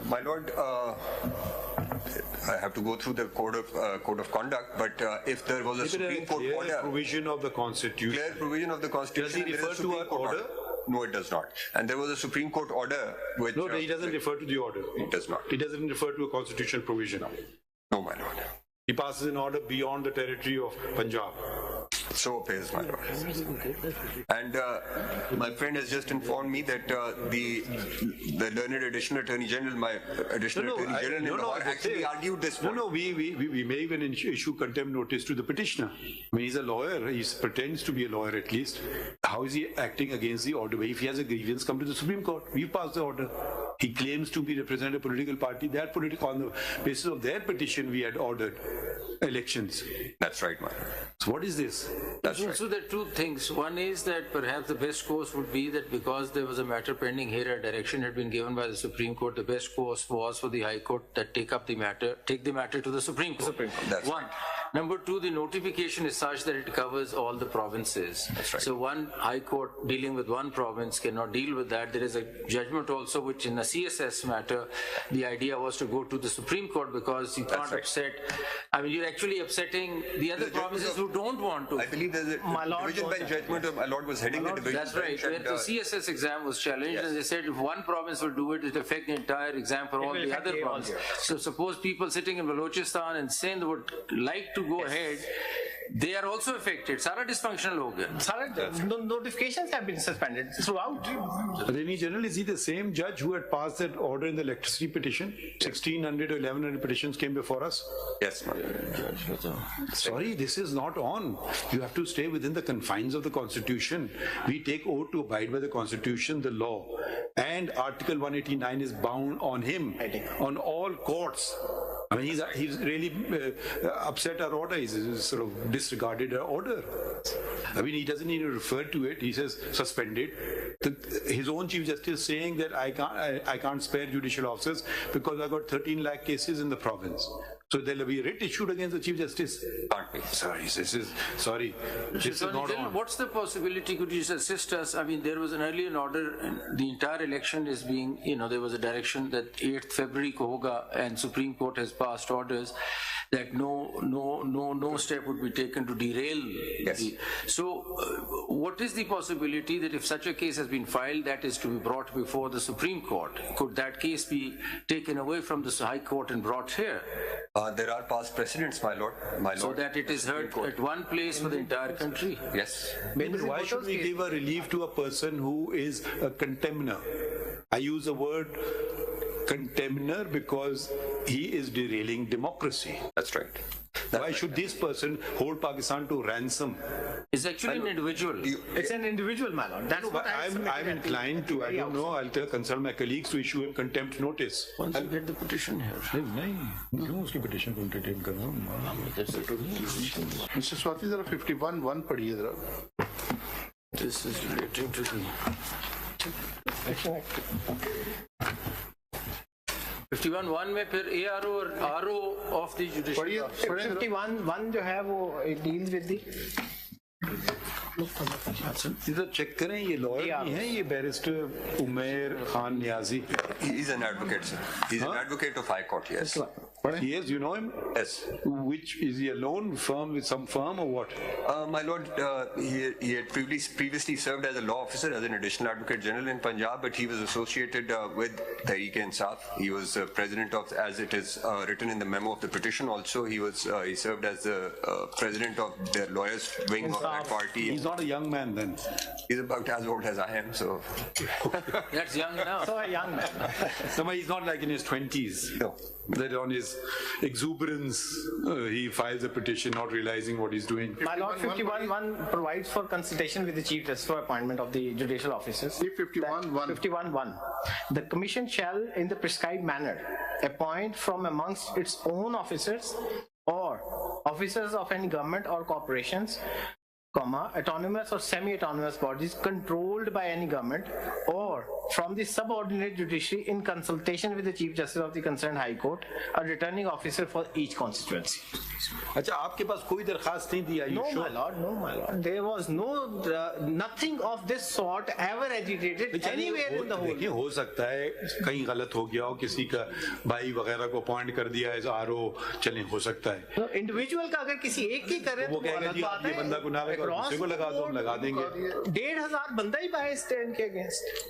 My Lord, I have to go through the code of conduct, but if there was a Supreme Court order, provision of the Constitution. Clear provision of the Constitution. Does he refer to our order? No, it does not. And there was a Supreme Court order which... No, he doesn't refer to the order. It does not. He doesn't refer to a constitutional provision. No, my Lord. He passes an order beyond the territory of Punjab. So appears, my Lord. And my friend has just informed me that the learned Additional Attorney General, in Lahore, actually argued this point. No, we may even issue contempt notice to the petitioner. I mean, he's a lawyer. He pretends to be a lawyer at least. How is he acting against the order? If he has a grievance, come to the Supreme Court. We pass the order. He claims to be representing a political party. On the basis of their petition, we had ordered elections. That's right, man. So what is this? That's right. So there are two things. One is that perhaps the best course would be that because there was a matter pending here, a direction had been given by the Supreme Court. The best course was for the High Court that take the matter to the Supreme Court. That's one. Right. Number two, the notification is such that it covers all the provinces. That's right. So one High Court dealing with one province cannot deal with that. There is a judgment also which in a CSS matter, the idea was to go to the Supreme Court because you can't upset. I mean, you're actually upsetting the other provinces who don't want to. I believe there's a division bench judgment of my Lord was heading the division bench. That's right. And, the CSS exam was challenged and they said if one province will do it, it will affect the entire exam for all the other provinces. So suppose people sitting in Balochistan and Sindh would like to go ahead, they are also affected. Sara dysfunctional ho gaya. Sara, notifications have been suspended throughout. Attorney General, is he the same judge who had passed that order in the electricity petition? 1,600 or 1,100 petitions came before us? Yes, ma'am. Sorry, this is not on. You have to stay within the confines of the Constitution. We take oath to abide by the Constitution, the law. And Article 189 is bound on him, on all courts. I mean, he's really upset our order. He's sort of disregarded our order. I mean, he doesn't even refer to it. He says suspended. His own Chief Justice saying that I can't spare judicial officers because I've got 13 lakh cases in the province. So there'll be a writ issued against the Chief Justice. Can't be. Sorry, this is not on. What's the possibility? Could you just assist us? I mean, there was an earlier order, and the entire election is being, there was a direction that 8th February ko hoga, and Supreme Court has passed orders that no step would be taken to derail. Yes. So, what is the possibility that if such a case has been filed, that is to be brought before the Supreme Court? Could that case be taken away from the High Court and brought here? There are past precedents, my Lord. So that it is heard at one place for the entire country? Yes. Why should we give a relief to a person who is a contemner? I use the word contemner because he is derailing democracy. That's right. Why should this person hold Pakistan to ransom? It's actually an individual. It's an individual, my lord. That's what I'm inclined to. I don't know. I'll consult my colleagues to issue him contempt notice. Once you get the petition here. क्यों उसकी petition को entertain कर रहा हूँ? Mr. Swati, जरा 51(1) पढ़िए जरा. This is relating to the 51(1) में फिर ARO और RO of the judicial. 51(1) जो है वो it deals with the. इधर चेक करें ये लॉयर नहीं है ये barrister Umair Khan Niazi. He is an advocate, sir. He's an advocate of High Court, yes. Yes, you know him? Yes. Which is he alone firm with some firm or what? My Lord, he had previously served as a law officer as an additional advocate general in Punjab, but he was associated with Tehreek-e-Insaf. He was president of, as it is written in the memo of the petition. Also, he served as the president of the lawyers wing of that party. He's not a young man then. He's about as old as I am, so. That's young enough. So a young man. No, he's not like in his 20s. No. That on his exuberance, he files a petition not realizing what he's doing. My Lord, 51(1) provides for consultation with the Chief Justice for appointment of the judicial officers. 51(1). 51(1). The Commission shall, in the prescribed manner, appoint from amongst its own officers or officers of any government or corporations, autonomous or semi-autonomous bodies controlled by any government or from the subordinate judiciary in consultation with the Chief Justice of the concerned High Court, a returning officer for each constituency. अच्छा, आपके पास कोई दरखास्त नहीं दी? No, my lord, no, my lord. There was nothing of this sort ever agitated anywhere in the whole. देखिए, हो सकता है कहीं गलत हो गया हो, किसी का भाई वगैरह को अपॉइंट कर दिया एज आरओ, चलें, हो सकता है। इंडिविजुअल का अगर किसी एक की करे वो कहेगा जी आप ये बंदा गुनाहगार है, दूसरे को लगा दो, हम लगा देंगे। 1,500 बंदा ही बाय स्टैंड के अगेंस्ट।